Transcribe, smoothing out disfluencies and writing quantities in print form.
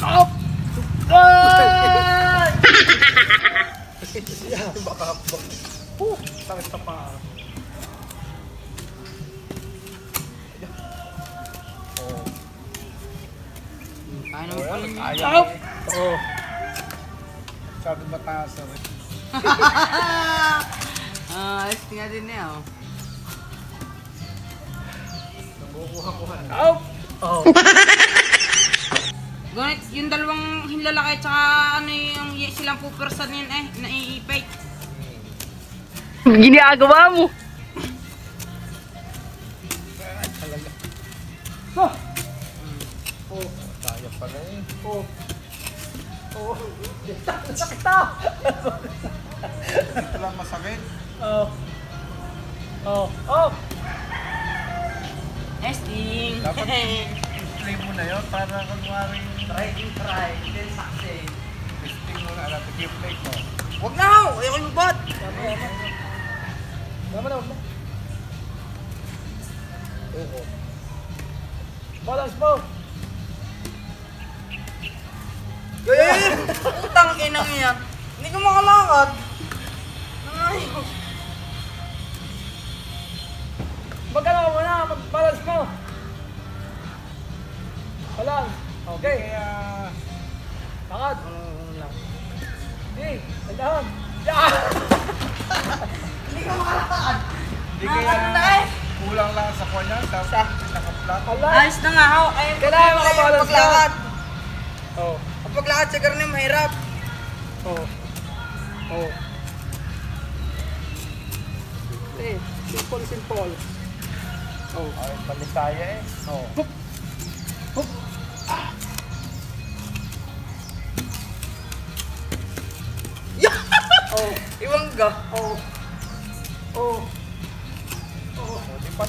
Stop! Ay! Baka sakit sa paa. Kaya naman pala niya. Stop! Oo. Sabi mataas na rin. Ayos nga din niya, oh. Nakukuha-kuha. Stop! Oo. Ganit, yung dalawang hinlalaki tsaka ano yung silang pupersan yun naiipay. Ginagawa mo. Talaga. Oh. Kaya pala eh. Oh. Oh. Sakit na! Ito lang masakit. Oh. Oh. Oh. Testing! Dapat i-play mo na yun para kunwari Try, then success. testing mo na alam yung play mo. Huwag na ho! Ayaw yung bot! Wala na. Oo. Balance mo! Utang inang yan! Hindi ko makalakad! Nangayos! Magkano mo na! Mag-balance mo! Balance! Okay! Kaya... Takad! Hindi! Tandaan! Hindi ko makalakad! Hindi Nakakano na kaya... eh! Kulang lang sa kanya, tapos naka-flat. Ayos na nga ho! Ayun Kailangan makabalance ka. paglakad! Oo. Ang paglakad sa garni mahirap! Oo. Oo. Eh, simple. Oh. Ay, palisaya eh. Oh. Hup. Hup. Ah. Oh. Iwang ga! Oh. Oh. Oh. Di pa